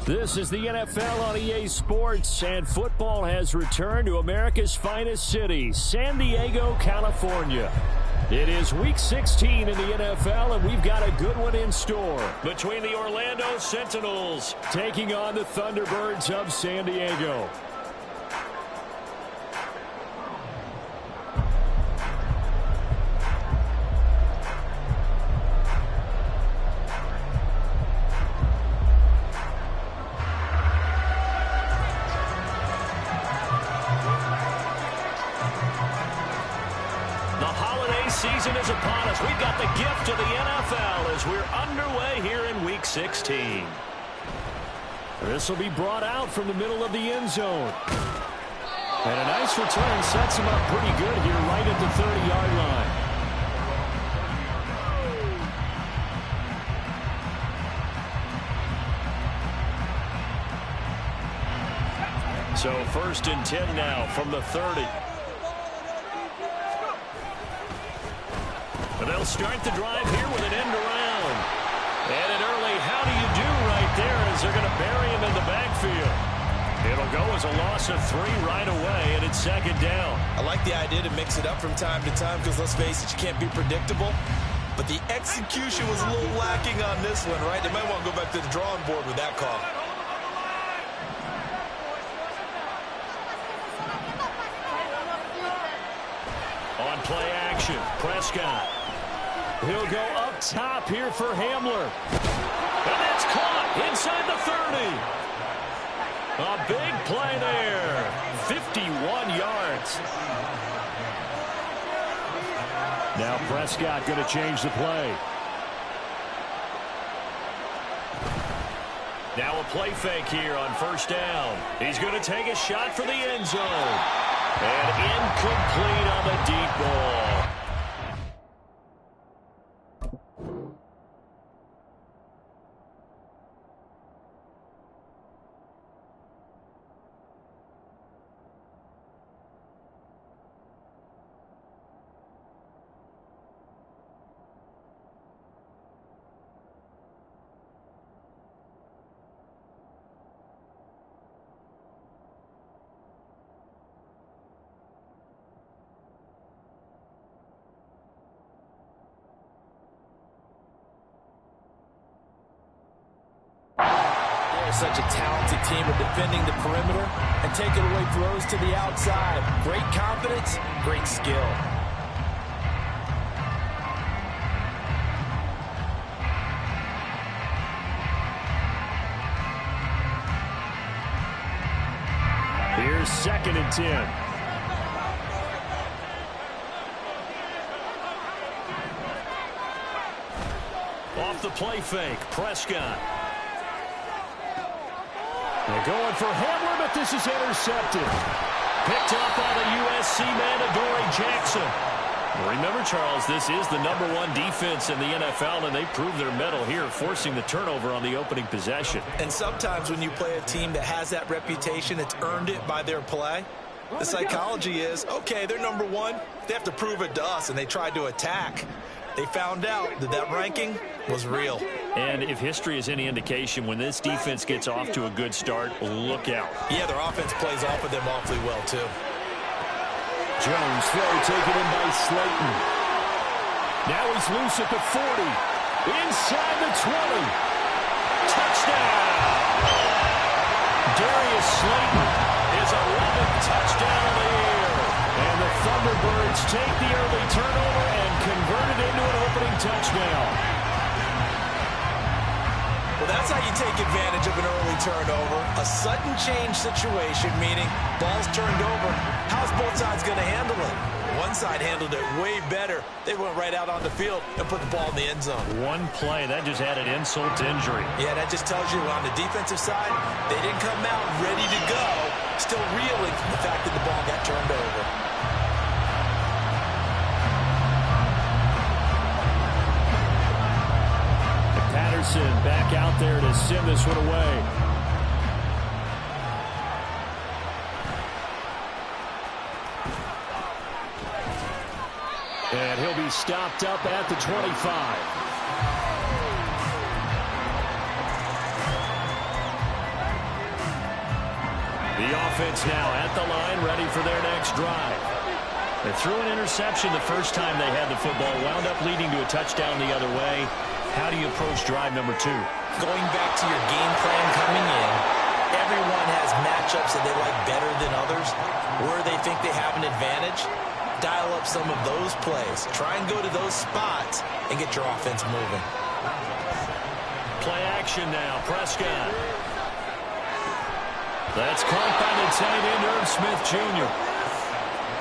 This is the NFL on EA Sports, and football has returned to America's finest city, San Diego, California. It is Week 16 in the NFL, and we've got a good one in store between the Orlando Sentinels taking on the Thunderbirds of San Diego. Season is upon us. We've got the gift of the NFL as we're underway here in Week 16. This will be brought out from the middle of the end zone. And a nice return sets him up pretty good here right at the 30-yard line. So 1st and 10 now from the 30. And they'll start the drive here with an end around. And an early how do you do right there as they're going to bury him in the backfield. It'll go as a loss of 3 right away, and it's 2nd down. I like the idea to mix it up from time to time because, let's face it, you can't be predictable. But the execution was a little lacking on this one, right? They might want to go back to the drawing board with that call. On play action, Prescott. He'll go up top here for Hamler. And that's caught inside the 30. A big play there. 51 yards. Now Prescott going to change the play. Now a play fake here on 1st down. He's going to take a shot for the end zone. And incomplete on the deep ball. Such a talented team of defending the perimeter and taking away throws to the outside. Great confidence, great skill. Here's 2nd and 10. Off the play fake, Prescott. They're going for Hamler, but this is intercepted. Picked up by the USC man, Adoree Jackson. Remember, Charles, this is the #1 defense in the NFL, and they proved their mettle here, forcing the turnover on the opening possession. And sometimes when you play a team that has that reputation, it's earned it by their play. The psychology is, okay, they're #1. They have to prove it to us, and they tried to attack. They found out that that ranking was real. And if history is any indication, when this defense gets off to a good start, look out. Yeah, their offense plays off of them awfully well, too. Jones throw taken in by Slayton. Now he's loose at the 40. Inside the 20. Touchdown! Darius Slayton, his 11th touchdown of the year. And the Thunderbirds take the early turnover and convert it into an opening touchdown. Well, that's how you take advantage of an early turnover. A sudden change situation, meaning ball's turned over. How's both sides going to handle it? One side handled it way better. They went right out on the field and put the ball in the end zone. One play, that just added insult to injury. Yeah, that just tells you on the defensive side, they didn't come out ready to go, still reeling from the fact that the ball got turned over. Patterson back out there to send this one away. And he'll be stopped up at the 25. The offense now at the line, ready for their next drive. They threw an interception the first time they had the football, wound up leading to a touchdown the other way. How do you approach drive number 2? Going back to your game plan coming in, everyone has matchups that they like better than others. Where they think they have an advantage, dial up some of those plays. Try and go to those spots and get your offense moving. Play action now, Prescott. That's caught by the tight end, Irv Smith Jr.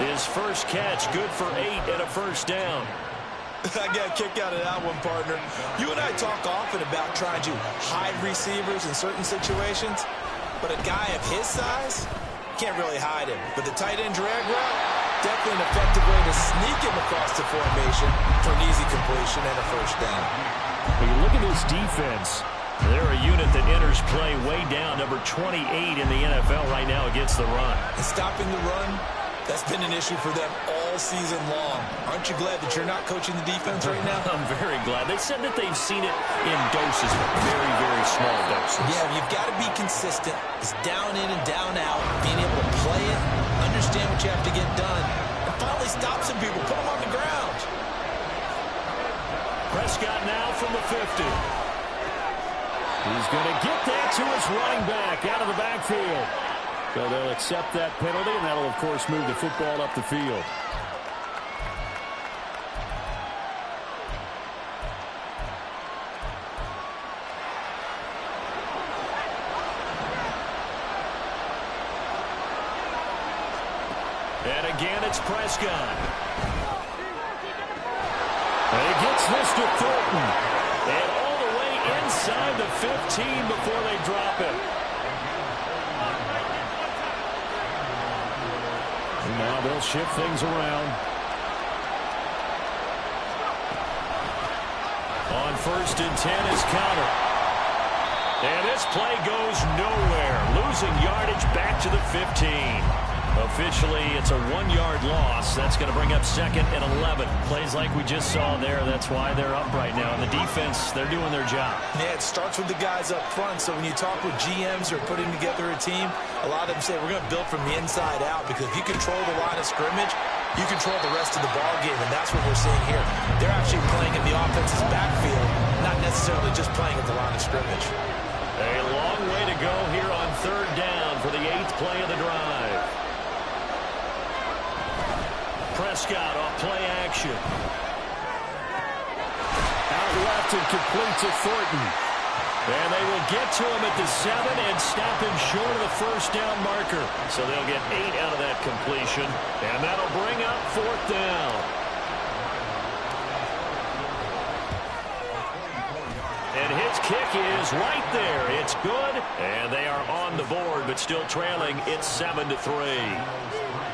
His first catch, good for 8 and a first down. I got a kick out of that one, partner. You and I talk often about trying to hide receivers in certain situations, but a guy of his size can't really hide him. But the tight end drag route, definitely an effective way to sneak him across the formation for an easy completion and a first down. When you look at this defense, they're a unit that enters play way down, number 28 in the NFL right now against the run. And stopping the run, that's been an issue for them all season long. Aren't you glad that you're not coaching the defense right now? I'm very glad. They said that they've seen it in doses, very, very small doses. Yeah, you've got to be consistent. It's down in and down out, being able to play it, understand what you have to get done, and finally stop some people, put them on the ground. Prescott now from the 50. He's going to get that to his running back out of the backfield. So they'll accept that penalty, and that'll, of course, move the football up the field. And again, it's Prescott. And he gets this to Thornton. And all the way inside the 15 before they drop it. And now they'll shift things around. On 1st and 10 is counter. And this play goes nowhere. Losing yardage back to the 15. Officially, it's a 1-yard loss. That's going to bring up 2nd and 11. Plays like we just saw there. That's why they're up right now. And the defense, they're doing their job. Yeah, it starts with the guys up front. So when you talk with GMs who are putting together a team, a lot of them say we're going to build from the inside out, because if you control the line of scrimmage, you control the rest of the ball game, and that's what we're seeing here. They're actually playing in the offense's backfield, not necessarily just playing at the line of scrimmage. A long way to go here on 3rd down for the 8th play of the drive. Prescott off play action. Out left and complete to Thornton. And they will get to him at the 7 and stop him short of the first down marker. So they'll get 8 out of that completion. And that'll bring up 4th down. And his kick is right there. It's good. And they are on the board, but still trailing. It's 7-3.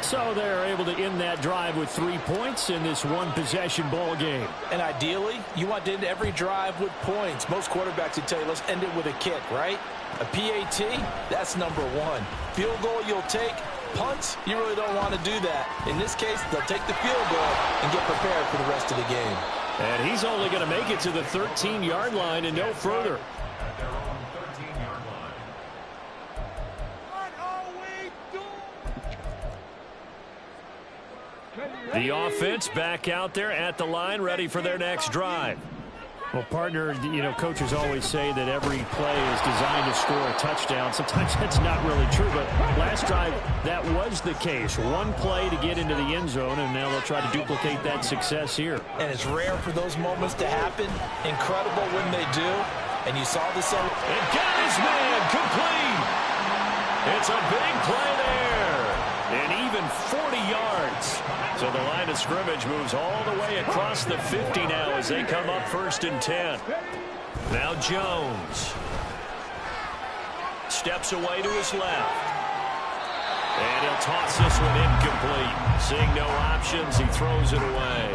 So they're able to end that drive with 3 points in this one-possession ball game. And ideally, you want to end every drive with points. Most quarterbacks would tell you, let's end it with a kick, right? A PAT, that's number 1. Field goal you'll take. Punts, you really don't want to do that. In this case, they'll take the field goal and get prepared for the rest of the game. And he's only going to make it to the 13-yard line and no further. The offense back out there at the line, ready for their next drive. Well, partner, you know, coaches always say that every play is designed to score a touchdown. Sometimes that's not really true, but last drive, that was the case. One play to get into the end zone, and now they'll try to duplicate that success here. And it's rare for those moments to happen. Incredible when they do. And you saw this. And got his man complete. It's a big play there. And even 40 yards. So the line of scrimmage moves all the way across the 50 now as they come up 1st and 10. Now Jones steps away to his left. And he'll toss this one incomplete. Seeing no options, he throws it away.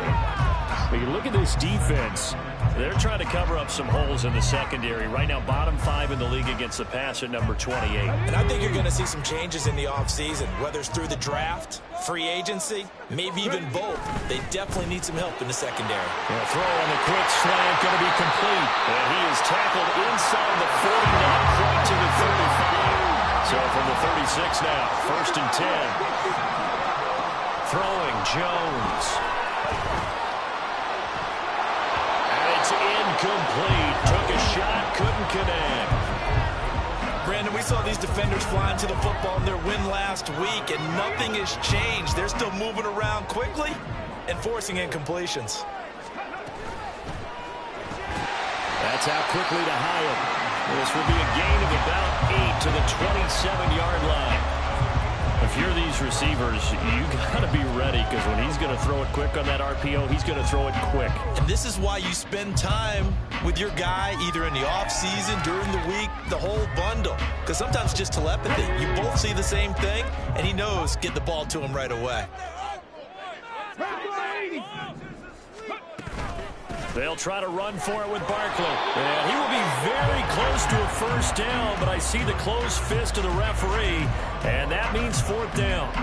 But you look at this defense. They're trying to cover up some holes in the secondary. Right now, bottom 5 in the league against the pass at number 28. And I think you're going to see some changes in the offseason, whether it's through the draft, free agency, maybe even both. They definitely need some help in the secondary. And a throw on the quick slant going to be complete. And he is tackled inside the 40, not quite to the 35. So from the 36 now, 1st and 10. Throwing Jones. And it's incomplete. Took a shot, couldn't connect. Brandon, we saw these defenders flying to the football in their win last week, and nothing has changed. They're still moving around quickly and forcing incompletions. That's out quickly to Hyatt. This will be a gain of about 8 to the 27-yard line. If you're these receivers, you got to be ready, because when he's going to throw it quick on that RPO, he's going to throw it quick. And this is why you spend time with your guy either in the offseason, during the week, the whole bundle. Because sometimes it's just telepathy. You both see the same thing, and he knows get the ball to him right away. They'll try to run for it with Barkley. And he will be very close to a first down, but I see the closed fist of the referee, and that means 4th down.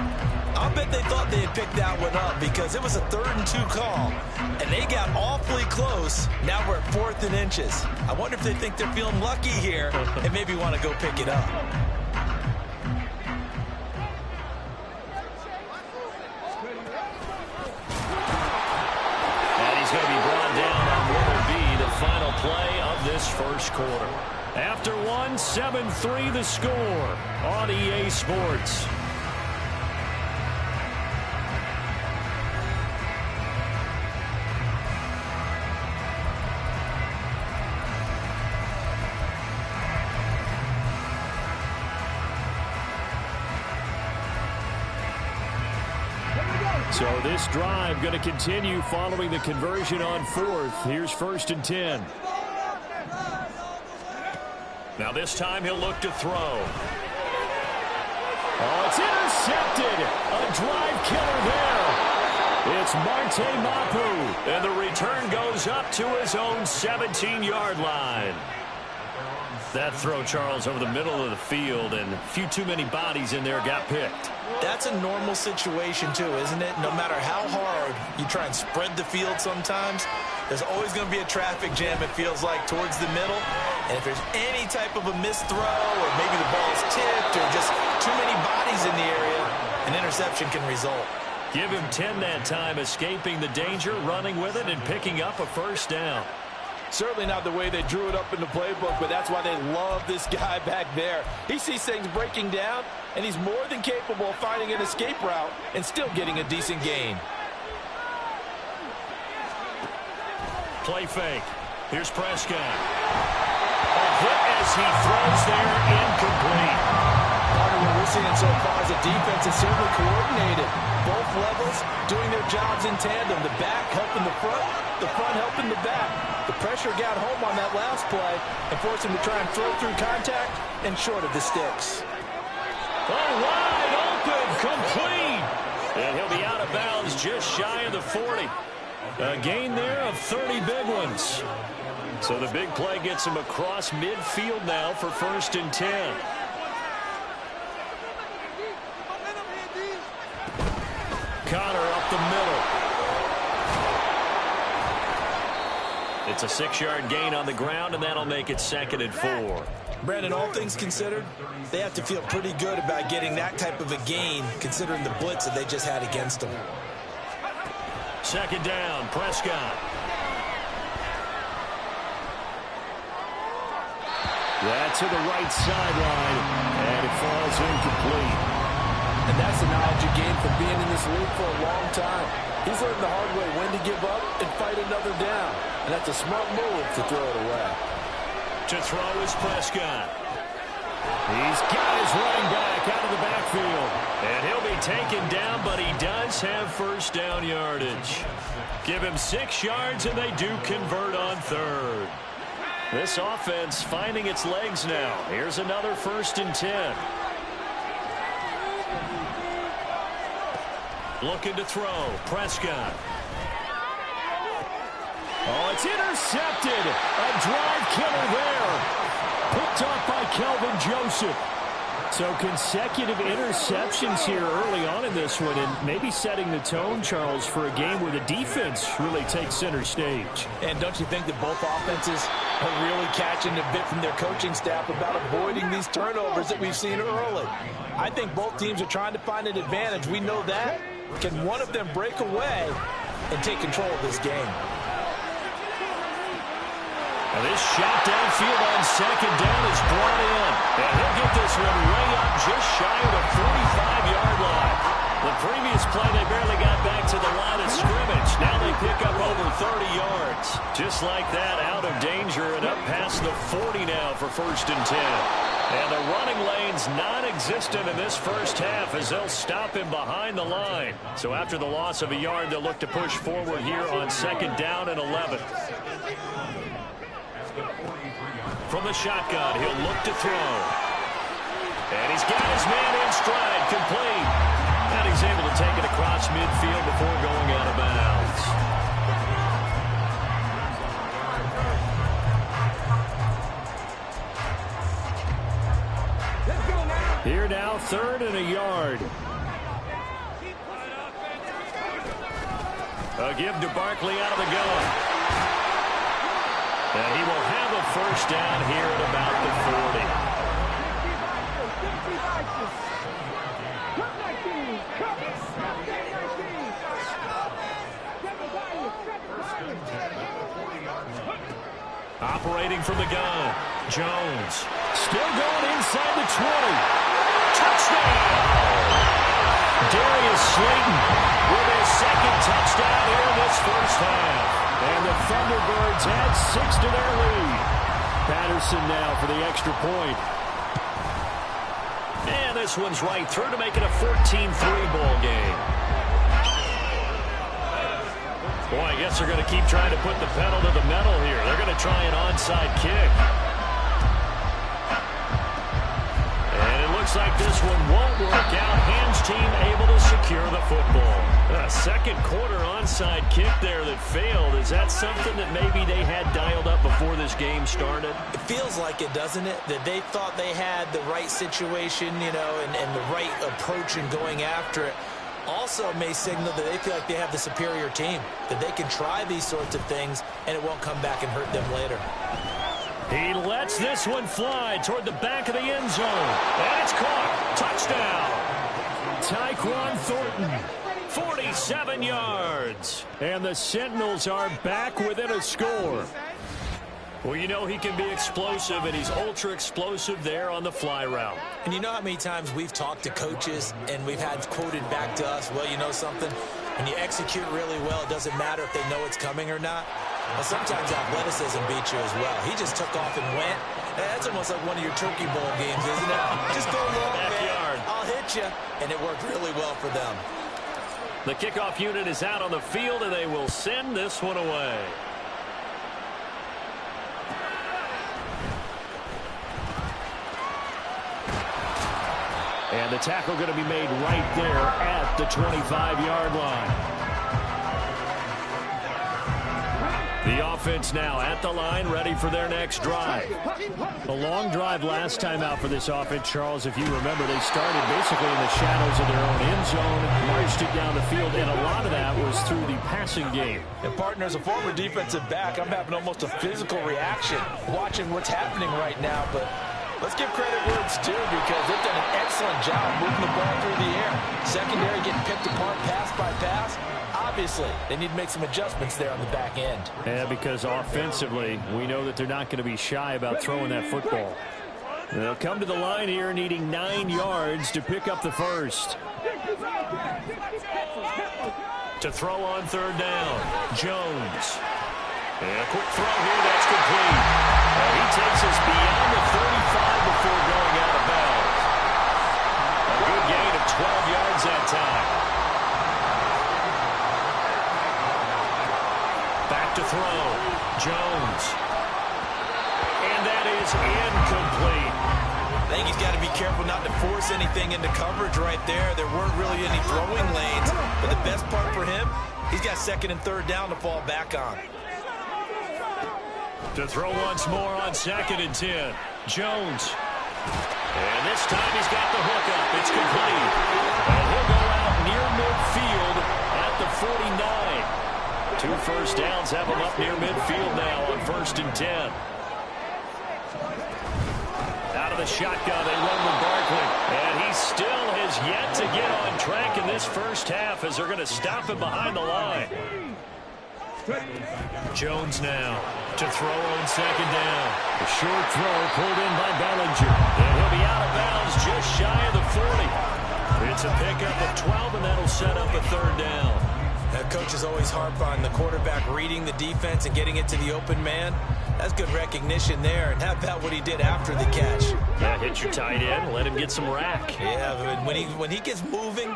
I'll bet they thought they had picked that one up, because it was a 3rd and 2 call, and they got awfully close. Now we're at 4th and inches. I wonder if they think they're feeling lucky here and maybe want to go pick it up. Going to be brought down on what will be the final play of this first quarter. After one, 7-3 the score on EA Sports. So this drive going to continue following the conversion on 4th. Here's 1st and 10. Now this time he'll look to throw. Oh, it's intercepted. A drive killer there. It's Marte Mapu. And the return goes up to his own 17-yard line. That throw, Charles, over the middle of the field, and a few too many bodies in there got picked. That's a normal situation, too, isn't it? No matter how hard you try and spread the field sometimes, there's always going to be a traffic jam, it feels like, towards the middle. And if there's any type of a missed throw, or maybe the ball's tipped, or just too many bodies in the area, an interception can result. Give him 10 that time, escaping the danger, running with it, and picking up a first down. Certainly not the way they drew it up in the playbook, but that's why they love this guy back there. He sees things breaking down, and he's more than capable of finding an escape route and still getting a decent gain. Play fake. Here's Prescott. A hit as he throws there, incomplete. What we're seeing so far is the defense is certainly coordinated. Both levels doing their jobs in tandem. The back helping the front helping the back. The pressure got home on that last play and forced him to try and throw through contact and short of the sticks. Oh, wide open, complete. And he'll be out of bounds just shy of the 40. A gain there of 30 big ones. So the big play gets him across midfield now for 1st and 10. Connor up the middle. It's a 6-yard gain on the ground, and that'll make it 2nd and 4. Brandon, all things considered, they have to feel pretty good about getting that type of a gain, considering the blitz that they just had against them. 2nd down, Prescott. That's to the right sideline, and it falls incomplete. And that's the knowledge you gain from being in this league for a long time. He's learned the hard way when to give up and fight another down. And that's a smart move to throw it away. To throw is Prescott. He's got his running back out of the backfield. And he'll be taken down, but he does have first down yardage. Give him 6 yards, and they do convert on 3rd. This offense finding its legs now. Here's another 1st and 10. Looking to throw. Prescott. Oh, it's intercepted. A drive killer there. Picked off by Kelvin Joseph. So consecutive interceptions here early on in this one, and maybe setting the tone, Charles, for a game where the defense really takes center stage. And don't you think that both offenses Really catching a bit from their coaching staff about avoiding these turnovers that we've seen early. I think both teams are trying to find an advantage. We know that. Can one of them break away and take control of this game? And this shot downfield on second down is brought in. And he'll get this one way up just shy of the 45-yard line. The previous play, they barely got back to the line of scrimmage. Now they pick up over 30 yards. Just like that, out of danger and up past the 40 now for 1st and 10. And the running lane's non-existent in this first half as they'll stop him behind the line. So after the loss of a yard, they'll look to push forward here on 2nd down and 11. From the shotgun, he'll look to throw. And he's got his man in stride, complete. And he's able to take it across midfield before going out of bounds. Here now, 3rd and a yard. A give to Barkley out of the gun. And he will have a 1st down here at about the 40. Operating from the gun, Jones. Still going inside the 20. Touchdown! Darius Slayton with his 2nd touchdown here in this first half. And the Thunderbirds add 6 to their lead. Patterson now for the extra point. And this one's right through to make it a 14-3 ball game. Boy, I guess they're going to keep trying to put the pedal to the metal here. They're going to try an onside kick. And it looks like this one won't work out. Hams team able to secure the football. A 2nd quarter onside kick there that failed. Is that something that maybe they had dialed up before this game started? It feels like it, doesn't it? That they thought they had the right situation, you know, and the right approach in going after it. Also may signal that they feel like they have the superior team, that they can try these sorts of things and it won't come back and hurt them later. He lets this one fly toward the back of the end zone. And it's caught. Touchdown. Tyquan Thornton, 47 yards. And the Sentinels are back within a score. Well, you know he can be explosive, and he's ultra-explosive there on the fly route. And you know how many times we've talked to coaches and we've had quoted back to us, well, you know something? When you execute really well, it doesn't matter if they know it's coming or not. Well, sometimes athleticism beats you as well. He just took off and went. That's almost like one of your Turkey Bowl games, isn't it? Just go long, man. I'll hit you. And it worked really well for them. The kickoff unit is out on the field, and they will send this one away. And the tackle going to be made right there at the 25-yard line. The offense now at the line, ready for their next drive. A long drive last time out for this offense, Charles. If you remember, they started basically in the shadows of their own end zone, marched it down the field, and a lot of that was through the passing game. And partner, as a former defensive back, I'm having almost a physical reaction watching what's happening right now, but let's give credit where it's due because they've done an excellent job moving the ball through the air. Secondary getting picked apart pass by pass. Obviously, they need to make some adjustments there on the back end. Yeah, because offensively, we know that they're not going to be shy about throwing that football. They'll come to the line here needing 9 yards to pick up the first. To throw on third down, Jones. And a quick throw here, that's complete. He takes us beyond the 35 before going out of bounds. A good gain of 12 yards that time. Back to throw, Jones. And that is incomplete. I think he's got to be careful not to force anything into coverage right there. There weren't really any throwing lanes. But the best part for him, he's got second and third down to fall back on. To throw once more on 2nd and 10. Jones. And this time he's got the hook up. It's complete. And he'll go out near midfield at the 49. 2 first downs have him up near midfield now on 1st and 10. the shotgun. They run with Barkley. And he still has yet to get on track in this first half as they're going to stop him behind the line. Jones now to throw on second down. A short throw pulled in by Bellinger. And he'll be out of bounds just shy of the 40. It's a pickup of 12, and that'll set up a third down. Coaches always harp on the quarterback reading the defense and getting it to the open man. That's good recognition there. And how about what he did after the catch? Yeah, hit your tight end, let him get some rack. Yeah, but when he gets moving,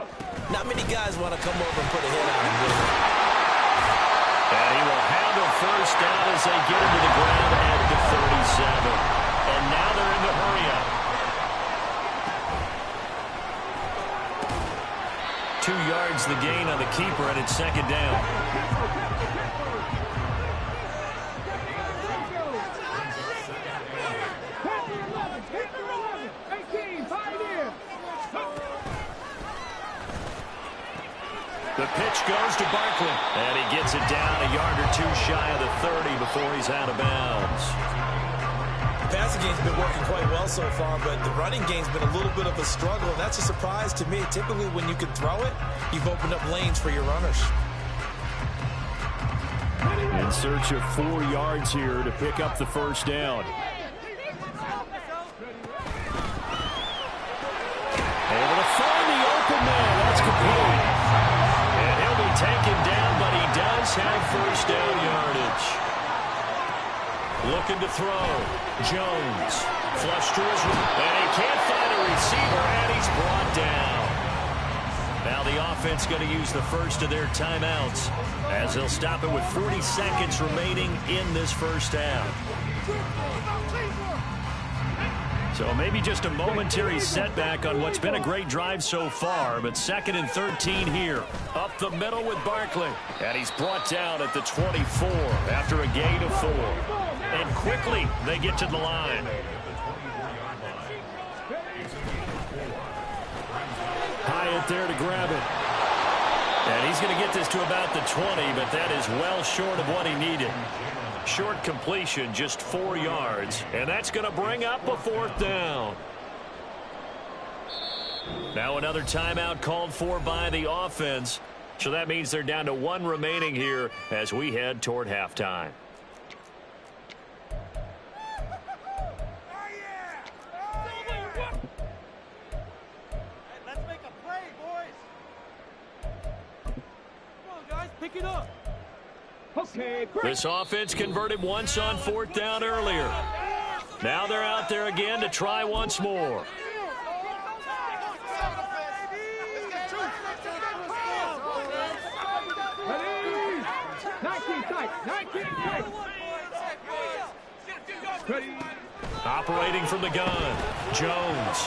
not many guys want to come over and put a hit on him with it. And he will have a first down as they get him to the ground at the 37. And now they're in the hurry-up. 2 yards the gain on the keeper, and it's second down. The pitch goes to Barkley, and he gets it down a yard or two shy of the 30 before he's out of bounds. The passing game's been working quite well so far, but the running game's been a little bit of a struggle. That's a surprise to me. Typically, when you can throw it, you've opened up lanes for your runners. In search of 4 yards here to pick up the first down. Able to find the open man. That's complete. And he'll be taken down, but he does have first down yardage. Looking to throw. Jones. Flush to his right. And he can't find a receiver, and he's brought down. Now the offense going to use the first of their timeouts as they'll stop it with 40 seconds remaining in this first half. So maybe just a momentary setback on what's been a great drive so far, but 2nd and 13 here. Up the middle with Barkley. And he's brought down at the 24 after a gain of 4. And quickly they get to the line. Hyatt there to grab it. And he's going to get this to about the 20, but that is well short of what he needed. Short completion, just 4 yards, and that's going to bring up a 4th down. Now another timeout called for by the offense, so that means they're down to 1 remaining here as we head toward halftime. Let's make a play, boys. Come on, guys, pick it up. Okay, this offense converted once on 4th down earlier. Now they're out there again to try once more. Operating from the gun, Jones.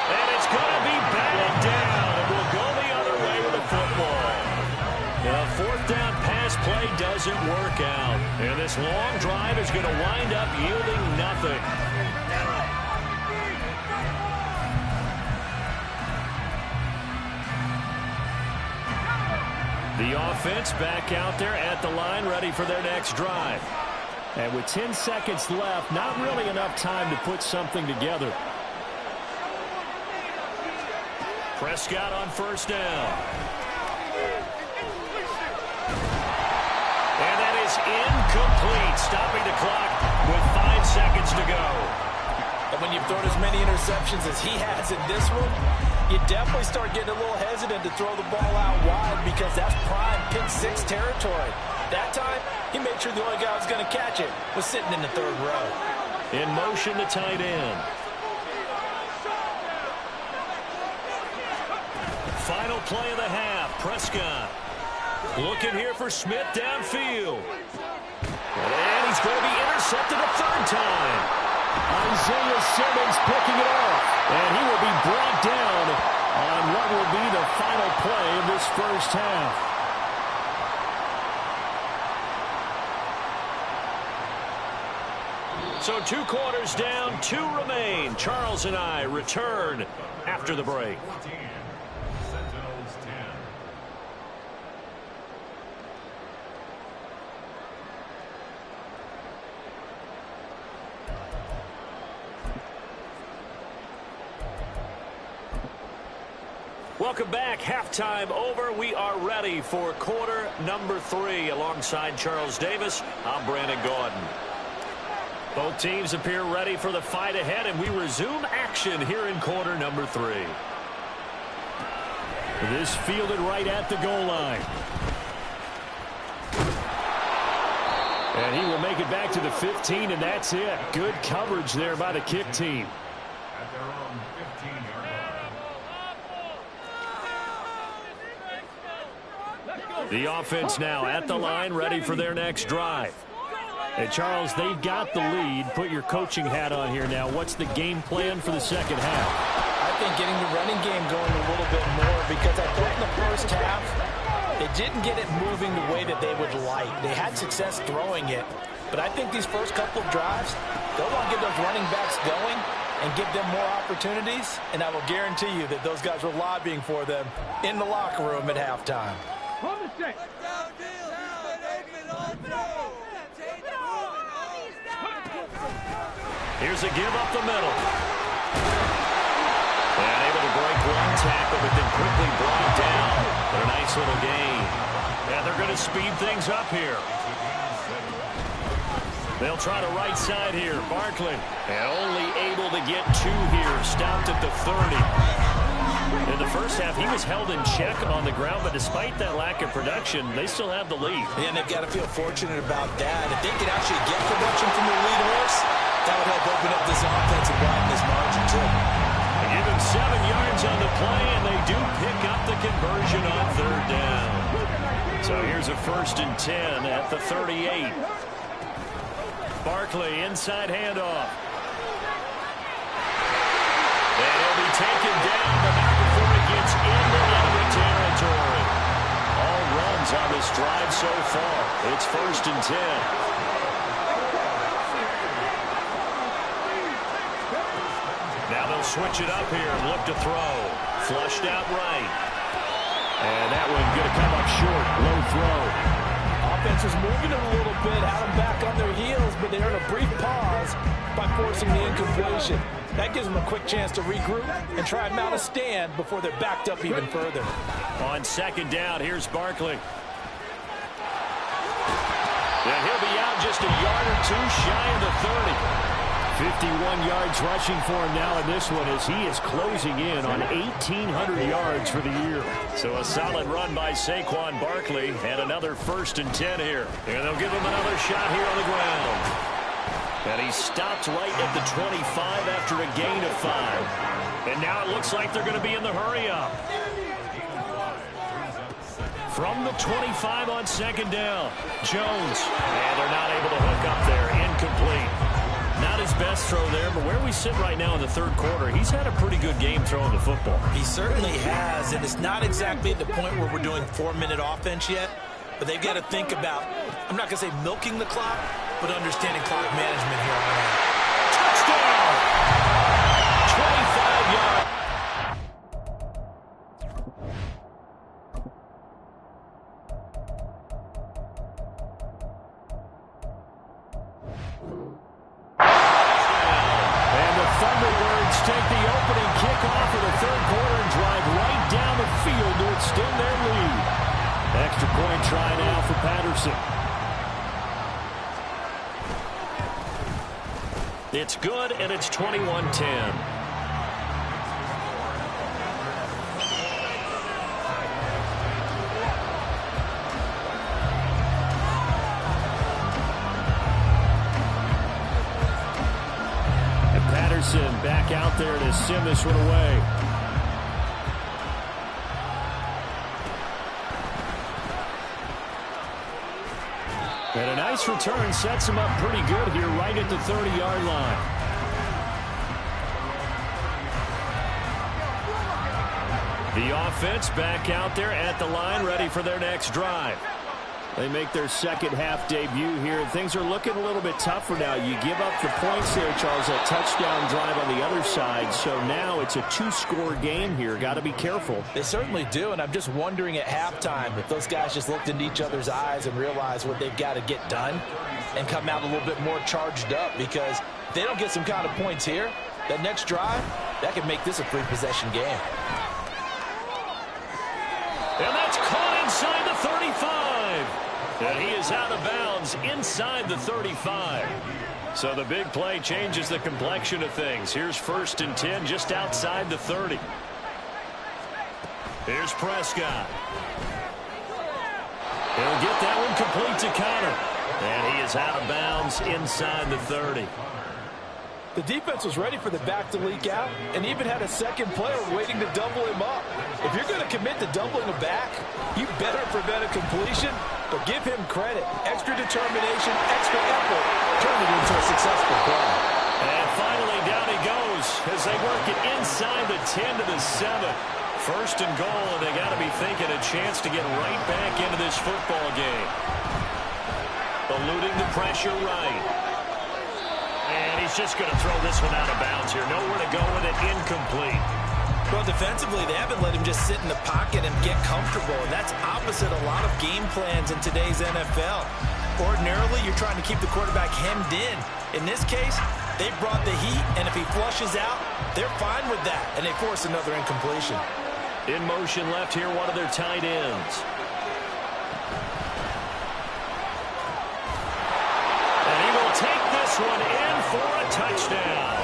And it's going to be batted down, and we'll go the other way with the football. The 4th down pass play doesn't work out. And this long drive is going to wind up yielding nothing. The offense back out there at the line, ready for their next drive. And with 10 seconds left, not really enough time to put something together. Prescott on first down. And that is incomplete, stopping the clock with 5 seconds to go. And when you've thrown as many interceptions as he has in this one, you definitely start getting a little hesitant to throw the ball out wide because that's prime pick 6 territory. That time, he made sure the only guy who was going to catch it was sitting in the 3rd row. In motion, the tight end. Final play of the half, Prescott. Looking here for Smith downfield. And he's going to be intercepted a 3rd time. Isaiah Simmons picking it off. And he will be brought down on what will be the final play of this first half. So 2 quarters down, 2 remain. Charles and I return after the break. Welcome back. Halftime over. We are ready for quarter number 3. Alongside Charles Davis, I'm Brandon Gordon. Both teams appear ready for the fight ahead, and we resume action here in quarter number 3. This fielded right at the goal line. And he will make it back to the 15, and that's it. Good coverage there by the kick team. The offense now at the line, ready for their next drive. And Charles, they've got the lead. Put your coaching hat on here now. What's the game plan for the second half? I think getting the running game going a little bit more, because I thought in the first half they didn't get it moving the way that they would like. They had success throwing it, but I think these first couple of drives, they'll want to get those running backs going and give them more opportunities, and I will guarantee you that those guys were lobbying for them in the locker room at halftime. Here's a give up the middle. And able to break one tackle, but then quickly brought down. But a nice little gain. And they're going to speed things up here. They'll try the right side here. Barkley. And only able to get 2 here. Stopped at the 30. In the first half, he was held in check on the ground, but despite that lack of production, they still have the lead. And they've got to feel fortunate about that. If they could actually get production from their lead horse, that would help open up this offense and widen this margin, too. They give him 7 yards on the play, and they do pick up the conversion on 3rd down. So here's a 1st and 10 at the 38. Barkley, inside handoff. And he'll be taken down, but not before he gets into enemy territory. All runs on this drive so far. It's 1st and 10. Now they'll switch it up here and look to throw. Flushed out right. And that one going to come up short. Low throw. Offense was moving it a little bit, had them back on their heels, but they earned a brief pause by forcing the incompletion. That gives them a quick chance to regroup and try and mount a stand before they're backed up even further. On 2nd down, here's Barkley. And he'll be out just a yard or 2 shy of the 30. 51 yards rushing for him now in this one as he is closing in on 1,800 yards for the year. So a solid run by Saquon Barkley and another 1st and 10 here. And they'll give him another shot here on the ground. And he stopped right at the 25 after a gain of 5. And now it looks like they're going to be in the hurry up. From the 25 on 2nd down, Jones. And they're not able to hook up there. Incomplete. Not his best throw there, but where we sit right now in the 3rd quarter, he's had a pretty good game throwing the football. He certainly has, and it's not exactly at the point where we're doing 4-minute offense yet, but they've got to think about, I'm not going to say milking the clock, but understanding clock management here on out. Touchdown! 25 yards. Thunderbirds take the opening kickoff of the 3rd quarter and drive right down the field to extend their lead. Extra point try now for Patterson. It's good, and it's 21-10. Back out there to send this one away. And a nice return sets him up pretty good here right at the 30-yard line. The offense back out there at the line ready for their next drive. They make their 2nd half debut here. Things are looking a little bit tougher now. You give up the points there, Charles, that touchdown drive on the other side. So now it's a 2-score game here. Got to be careful. They certainly do, and I'm just wondering at halftime if those guys just looked into each other's eyes and realized what they've got to get done and come out a little bit more charged up, because if they don't get some kind of points here, that next drive, that could make this a 3-possession game. And he is out of bounds inside the 35. So the big play changes the complexion of things. Here's 1st and 10 just outside the 30. Here's Prescott. He'll get that one complete to Connor. And he is out of bounds inside the 30. The defense was ready for the back to leak out and even had a second player waiting to double him up. If you're going to commit to doubling a back, you better prevent a completion, but give him credit. Extra determination, extra effort, turned it into a successful play. And finally down he goes as they work it inside the 10 to the 7. 1st and goal, and they got to be thinking a chance to get right back into this football game. Eluding the pressure right. And he's just going to throw this one out of bounds here. Nowhere to go with it. Incomplete. Well, defensively, they haven't let him just sit in the pocket and get comfortable. And that's opposite a lot of game plans in today's NFL. Ordinarily, you're trying to keep the quarterback hemmed in. In this case, they brought the heat, and if he flushes out, they're fine with that, and they force another incompletion. In motion left here, one of their tight ends. And he will take this one in for a touchdown.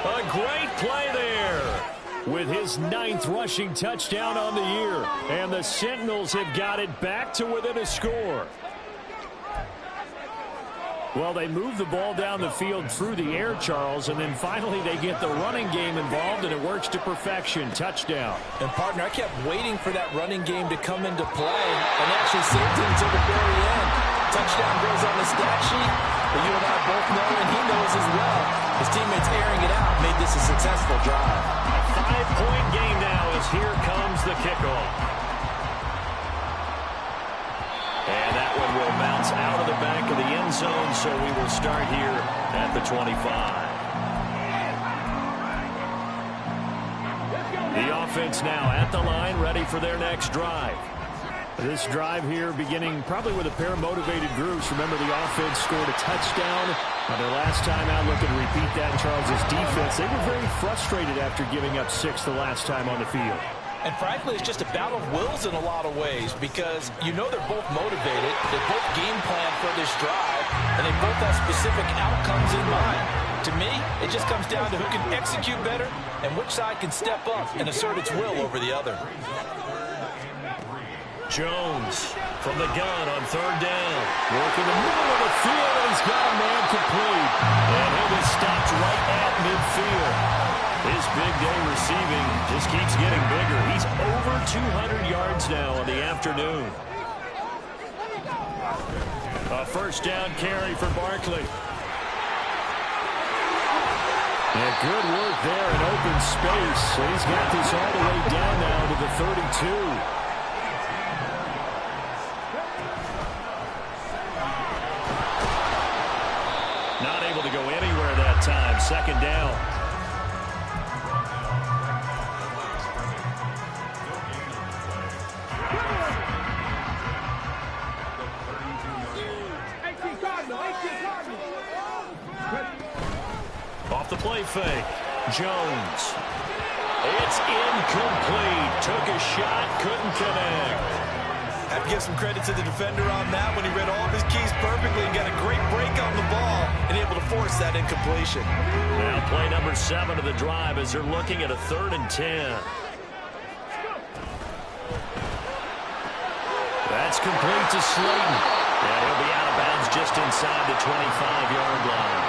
A great play there with his 9th rushing touchdown on the year. And the Sentinels have got it back to within a score. Well, they move the ball down the field through the air, Charles, and then finally they get the running game involved, and it works to perfection. Touchdown. And, partner, I kept waiting for that running game to come into play and actually saved it until the very end. Touchdown goes on the stat sheet, but you and I both know, and he knows as well, his teammates airing it out made this a successful drive. A 5-point game now as here comes the kickoff. And that one will bounce out of the back of the end zone, so we will start here at the 25. The offense now at the line, ready for their next drive. This drive here beginning probably with a pair of motivated groups. Remember, the offense scored a touchdown on their last time out. Looking to repeat that in Charles's defense. They were very frustrated after giving up 6 the last time on the field. And frankly, it's just a battle of wills in a lot of ways because you know they're both motivated, they both game plan for this drive, and they both have specific outcomes in mind. To me, it just comes down to who can execute better and which side can step up and assert its will over the other. Jones from the gun on 3rd down. Working the middle of the field, and he's got a man complete. And he was stopped right at midfield. His big day receiving just keeps getting bigger. He's over 200 yards now in the afternoon. A 1st down carry for Barkley. And good work there in open space. So he's got this all the way down now to the 32. Not able to go anywhere that time. 2nd down. Off the play fake. Jones. It's incomplete. Took a shot, couldn't connect. I have to give some credit to the defender on that when he read all of his keys perfectly and got a great break on the ball and able to force that incompletion. Now play number 7 of the drive as they're looking at a 3rd and 10. That's complete to Slayton. And he'll be out of bounds just inside the 25-yard line.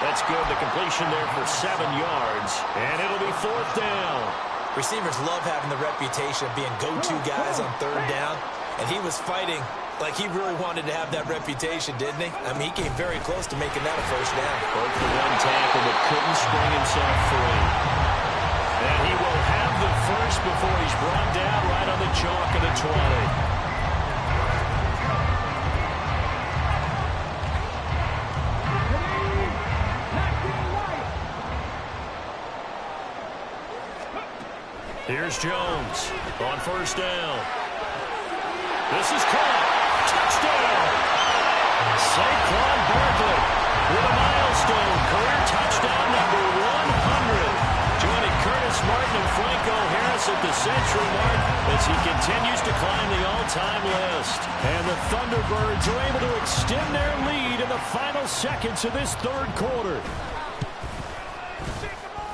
That's good. The completion there for 7 yards. And it'll be 4th down. Receivers love having the reputation of being go-to guys on 3rd down. And he was fighting like he really wanted to have that reputation, didn't he? I mean, he came very close to making that a 1st down. Broke the 1 tackle, but couldn't spring himself free. And he will have the first before he's brought down right on the chalk of the 20. Here's Jones on 1st down. This is caught. Touchdown! Saquon Barkley with a milestone career touchdown number 100. Joining Curtis Martin and Franco Harris at the century mark as he continues to climb the all-time list. And the Thunderbirds are able to extend their lead in the final seconds of this third quarter.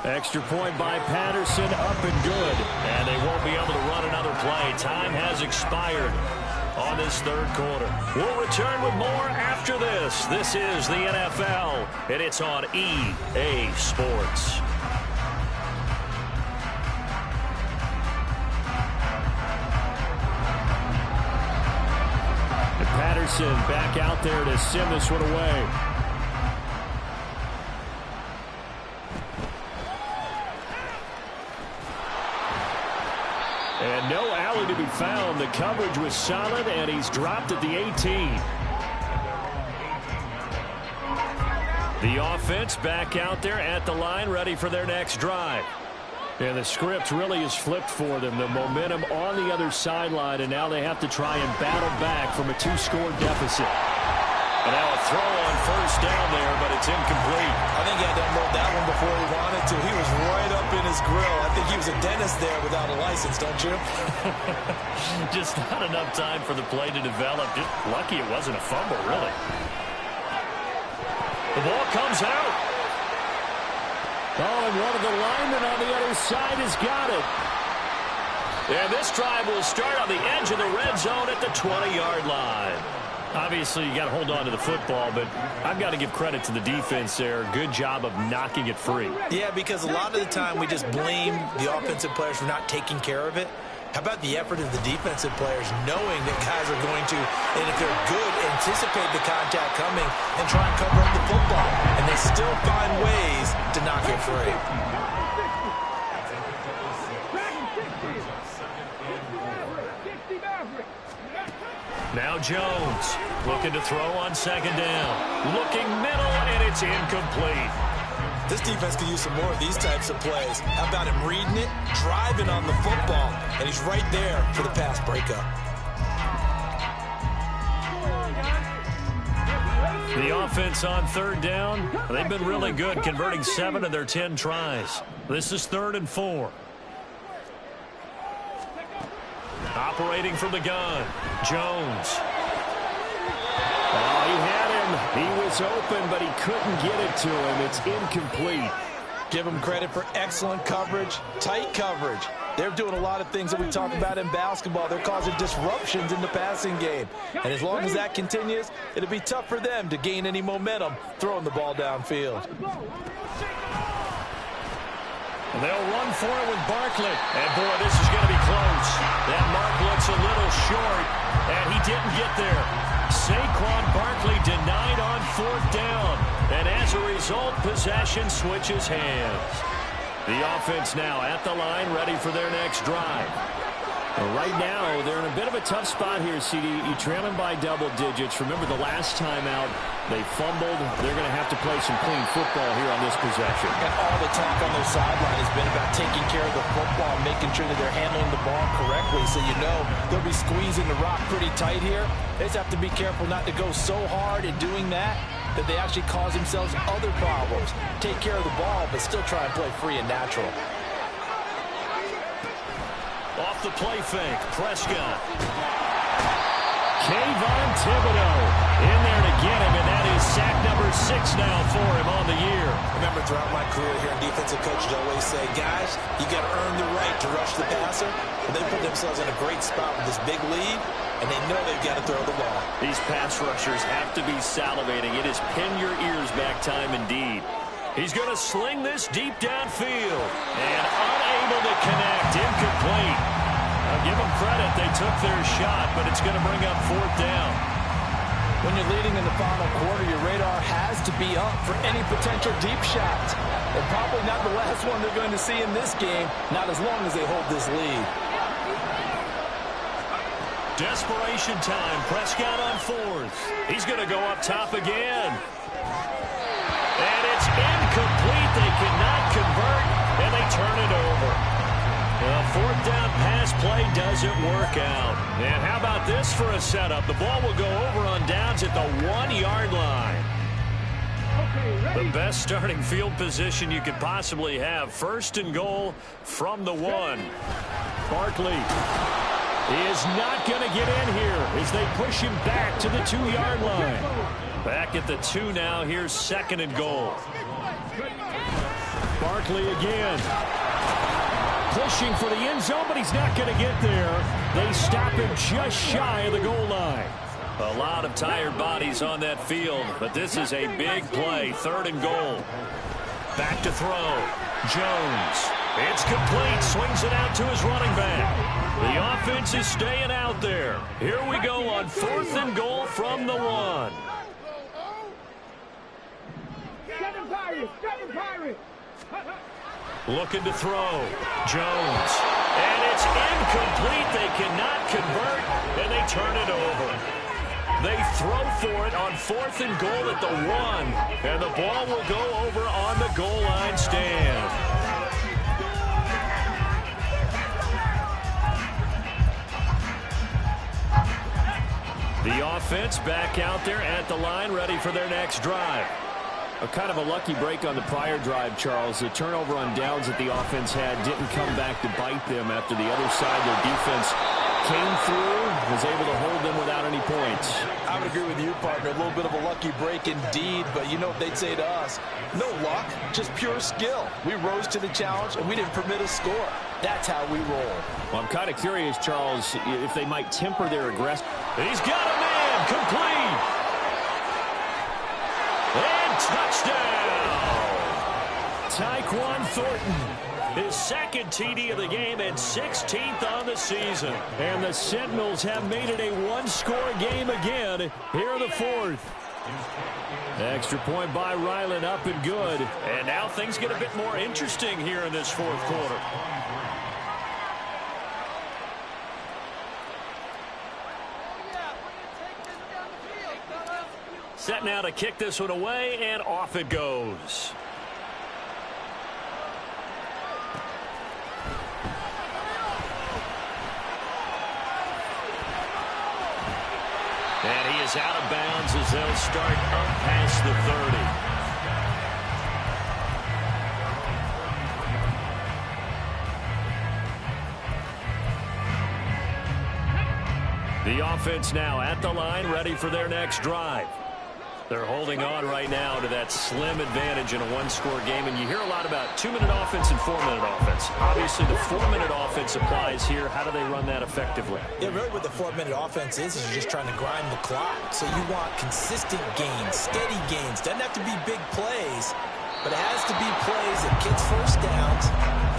Extra point by Patterson, up and good. And they won't be able to run another play. Time has expired on this third quarter. We'll return with more after this. This is the NFL, and it's on EA Sports. And Patterson back out there to send this one away. And no alley to be found. The coverage was solid, and he's dropped at the 18. The offense back out there at the line, ready for their next drive. And the script really is flipped for them. The momentum on the other sideline, and now they have to try and battle back from a 2-score deficit. And now a throw on first down there, but it's incomplete. I think he had to unload that one before he wanted to. He was right up in his grill. I think he was a dentist there without a license, don't you? Just not enough time for the play to develop. Just lucky it wasn't a fumble, really. The ball comes out. Oh, and one of the linemen on the other side has got it. And this drive will start on the edge of the red zone at the 20-yard line. Obviously, you got to hold on to the football, but I've got to give credit to the defense there. Good job of knocking it free. Yeah, because a lot of the time we just blame the offensive players for not taking care of it. How about the effort of the defensive players knowing that guys are going to, and if they're good, anticipate the contact coming and try and cover up the football. And they still find ways to knock it free. Now Jones looking to throw on second down. Looking middle, and it's incomplete. This defense could use some more of these types of plays. How about him reading it, driving on the football, and he's right there for the pass breakup. The offense on third down, they've been really good, converting 7 of their 10 tries. This is 3rd and 4. Operating from the gun, Jones. Oh, he had him. He was open, but he couldn't get it to him. It's incomplete. Give him credit for excellent coverage, tight coverage. They're doing a lot of things that we talk about in basketball. They're causing disruptions in the passing game. And as long as that continues, it'll be tough for them to gain any momentum throwing the ball downfield. They'll run for it with Barkley. And, boy, this is going to be close. That mark looks a little short, and he didn't get there. Saquon Barkley denied on 4th down. And as a result, possession switches hands. The offense now at the line, ready for their next drive. Well, right now, they're in a bit of a tough spot here, CD. You trail them by double digits. Remember the last time out, they fumbled. They're going to have to play some clean football here on this possession. And all the talk on their sideline has been about taking care of the football, making sure that they're handling the ball correctly. So you know they'll be squeezing the rock pretty tight here. They just have to be careful not to go so hard in doing that they actually cause themselves other problems. Take care of the ball, but still try and play free and natural. Off the play fake, Prescott. Kayvon Thibodeau in there to get him, and that is sack number 6 now for him on the year. Remember, throughout my career here, defensive coaches always say, guys, you got to earn the right to rush the passer. And they put themselves in a great spot with this big lead, and they know they've got to throw the ball. These pass rushers have to be salivating. It is pin your ears back time indeed. He's going to sling this deep downfield. And unable to connect. Incomplete. I'll give them credit. They took their shot, but it's going to bring up 4th down. When you're leading in the final quarter, your radar has to be up for any potential deep shots. And probably not the last one they're going to see in this game, not as long as they hold this lead. Desperation time. Prescott on 4th. He's going to go up top again. And it's incomplete. They cannot convert, and they turn it over. The 4th down pass play doesn't work out. And how about this for a setup? The ball will go over on downs at the 1-yard line. The best starting field position you could possibly have. 1st and goal from the 1. Barkley is not going to get in here as they push him back to the 2-yard line. Back at the 2 now. Here's 2nd and goal. Barkley again. Pushing for the end zone, but he's not going to get there. They stop him just shy of the goal line. A lot of tired bodies on that field, but this is a big play. 3rd and goal. Back to throw. Jones. It's complete. Swings it out to his running back. The offense is staying out there. Here we go on 4th and goal from the 1. Looking to throw. Jones. And it's incomplete. They cannot convert, and they turn it over. They throw for it on 4th and goal at the 1. And the ball will go over on the goal line stand. The offense back out there at the line, ready for their next drive. A kind of a lucky break on the prior drive, Charles. The turnover on downs that the offense had didn't come back to bite them after the other side. Their defense came through, was able to hold them without any points. I would agree with you, partner. A little bit of a lucky break indeed, but you know what they'd say to us? No luck, just pure skill. We rose to the challenge, and we didn't permit a score. That's how we roll. Well, I'm kind of curious, Charles, if they might temper their aggression. He's got a man, complete. And touchdown! Tyquan Thornton, his 2nd TD of the game and 16th on the season. And the Sentinels have made it a 1-score game again here in the 4th. Extra point by Ryland, up and good. And now things get a bit more interesting here in this 4th quarter. Set now to kick this one away, and off it goes. And he is out of bounds as they'll start up past the 30. The offense now at the line, ready for their next drive. They're holding on right now to that slim advantage in a 1-score game, and you hear a lot about 2-minute offense and 4-minute offense. Obviously, the 4-minute offense applies here. How do they run that effectively? Yeah, really what the 4-minute offense is you're just trying to grind the clock. So you want consistent gains, steady gains. Doesn't have to be big plays, but it has to be plays that gets first downs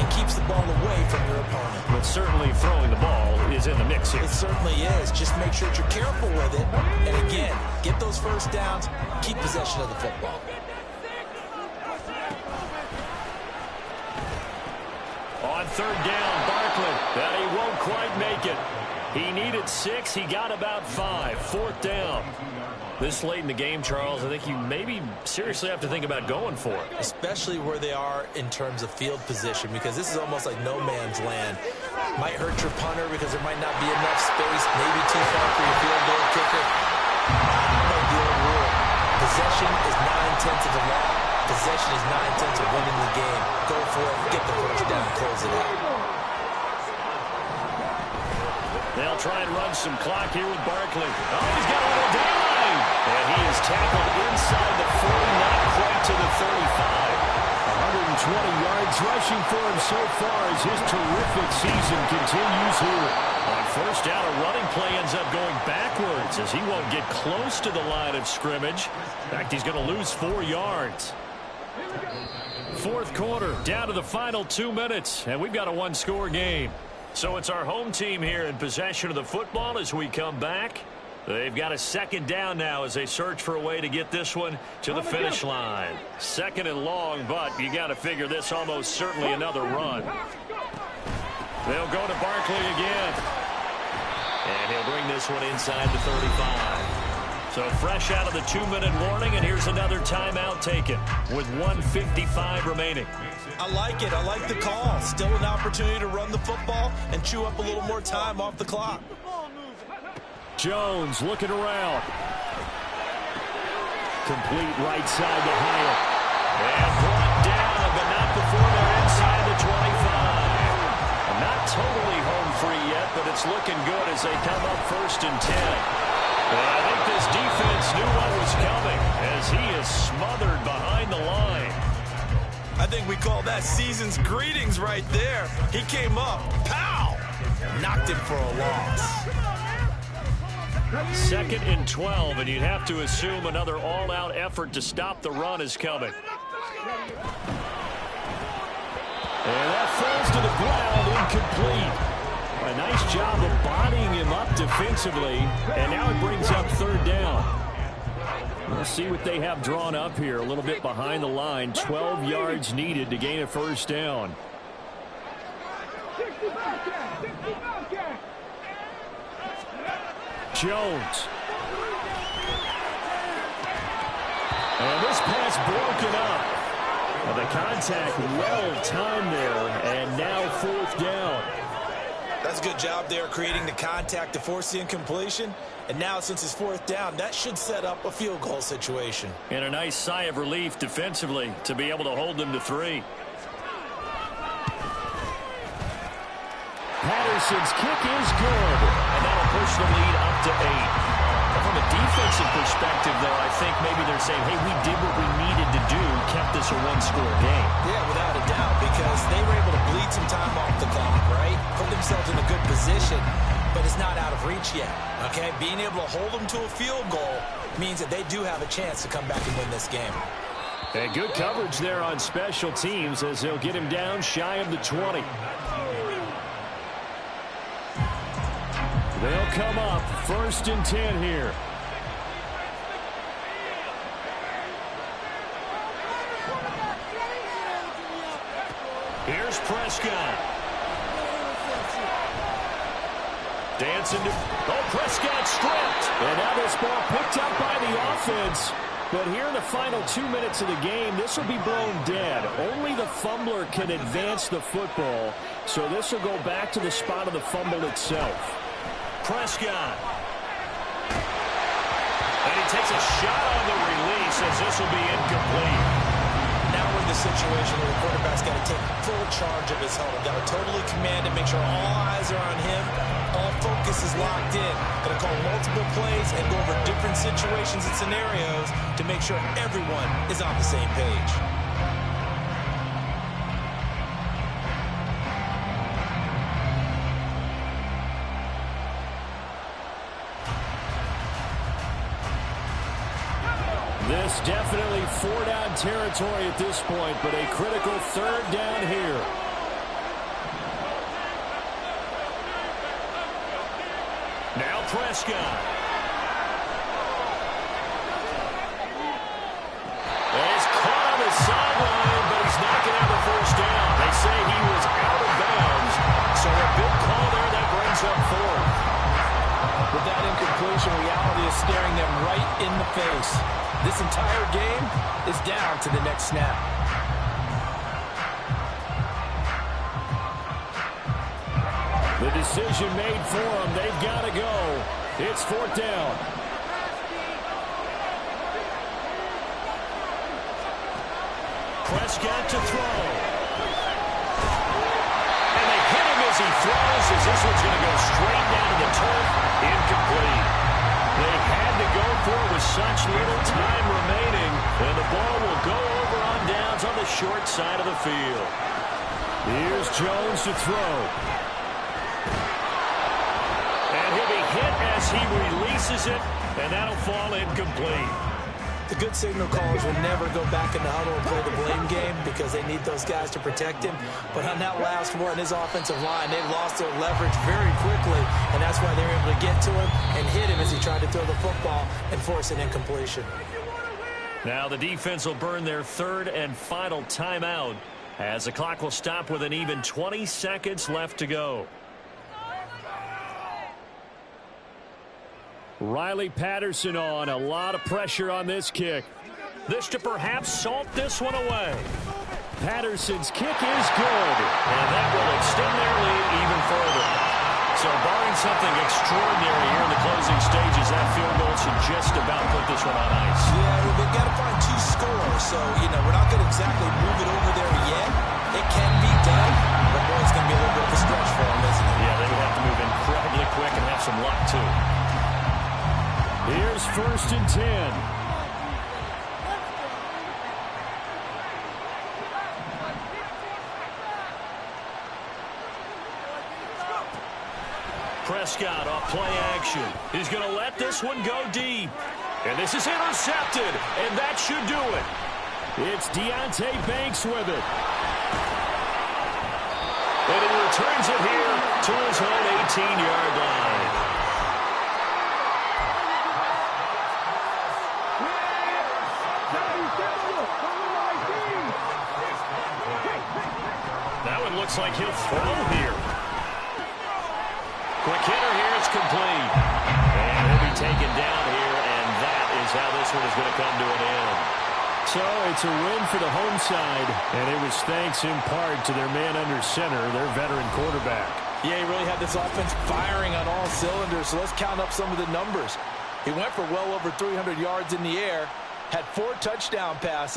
and keeps the ball away from your opponent. But certainly throwing the ball is in the mix here. It certainly is. Just make sure that you're careful with it. And again, get those first downs, keep possession of the football. On 3rd down, Barkley, and he won't quite make it. He needed 6. He got about 5. 4th down. This late in the game, Charles, I think you maybe seriously have to think about going for it. Especially where they are in terms of field position, because this is almost like no man's land. Might hurt your punter because there might not be enough space, maybe too far for your field goal kicker. Like the old rule, possession is 9/10 of the law. Possession is 9/10 of winning the game. Go for it, get the first down, close it out. They'll try and run some clock here with Barkley. Oh, he's got a little daylight. And he is tackled inside the 40, not quite to the 35. 120 yards rushing for him so far as his terrific season continues here. On 1st down, a running play ends up going backwards as he won't get close to the line of scrimmage. In fact, he's going to lose 4 yards. 4th quarter, down to the final 2 minutes, and we've got a 1-score game. So it's our home team here in possession of the football as we come back. They've got a 2nd down now as they search for a way to get this one to the finish line. 2nd and long, but you got to figure this almost certainly another run. They'll go to Barkley again. And he'll bring this one inside the 35. So fresh out of the 2-minute warning, and here's another timeout taken with 1:55 remaining. I like it. I like the call. Still an opportunity to run the football and chew up a little more time off the clock. Jones looking around. Complete right side to Hyatt. And brought down, but not before they're inside the 25. Not totally home free yet, but it's looking good as they come up 1st and 10. And I think this defense knew what was coming as he is smothered behind the line. I think we call that season's greetings right there. He came up, pow! Knocked him for a loss. 2nd and 12, and you'd have to assume another all-out effort to stop the run is coming. And that falls to the ground, incomplete. A nice job of bodying him up defensively, and now it brings up 3rd down. We'll see what they have drawn up here. A little bit behind the line. 12 yards needed to gain a 1st down. Jones. And this pass broken up. Well, the contact well-timed there, and now 4th down. That's a good job there creating the contact to force the incompletion. And now since it's 4th down, that should set up a field goal situation. And a nice sigh of relief defensively to be able to hold them to 3. Patterson's kick is good. And that'll push the lead up to 8. From a defensive perspective, though, I think maybe they're saying, hey, we did what we needed to do, kept this a 1-score game. Yeah, without a doubt, because they were able to bleed some time off the clock, right? Put themselves in a good position, but it's not out of reach yet, okay? Being able to hold them to a field goal means that they do have a chance to come back and win this game. And good coverage there on special teams as they'll get him down shy of the 20. They'll come up 1st and 10 here. Here's Prescott. Dancing to... Oh, Prescott stripped. And now this ball picked up by the offense. But here in the final 2 minutes of the game, this will be blown dead. Only the fumbler can advance the football. So this will go back to the spot of the fumble itself. Prescott. And he takes a shot on the release as this will be incomplete. Now we're in the situation where the quarterback's got to take full charge of his helmet. Got to totally command and make sure all eyes are on him. All focus is locked in. Got to call multiple plays and go over different situations and scenarios to make sure everyone is on the same page. This definitely 4-down territory at this point, but a critical 3rd down here. Now Prescott. And he's caught on the sideline, but he's not going to have the 1st down. They say he was out of bounds, so a good call there that brings up 4th. With that incompletion, reality is staring them right in the face. This entire game is down to the next snap. The decision made for them. They've got to go. It's 4th down. Prescott to throw. And they hit him as he throws, as this one's going to go straight down to the turf. Incomplete. They had to go for it with such little time remaining, and the ball will go over on downs on the short side of the field. Here's Jones to throw. And he'll be hit as he releases it, and that'll fall incomplete. The good signal callers will never go back in the huddle and play the blame game because they need those guys to protect him. But on that last one, his offensive line, they've lost their leverage very quickly, and that's why they were able to get to him and hit him as he tried to throw the football and force an incompletion. Now the defense will burn their 3rd and final timeout as the clock will stop with an even 20 seconds left to go. Riley Patterson on. A lot of pressure on this kick. This to perhaps salt this one away. Patterson's kick is good. And that will extend their lead even further. So barring something extraordinary here in the closing stages, that field goal should just about put this one on ice. Yeah, they've got to find 2 scores. So, we're not going to exactly move it over there yet. It can be done, but boy, it's going to be a little bit of a stretch for them, isn't it? Yeah, they would have to move incredibly quick and have some luck, too. Here's 1st and 10. Prescott off play action. He's going to let this one go deep. And this is intercepted, and that should do it. It's Deonte Banks with it. And he returns it here to his own 18-yard line. That one looks like he'll throw here. Quick hitter here, it's complete. And he'll be taken down here, and that is how this one is going to come to an end. So it's a win for the home side, and it was thanks in part to their man under center, their veteran quarterback. Yeah, he really had this offense firing on all cylinders, so let's count up some of the numbers. He went for well over 300 yards in the air, had 4 touchdown passes.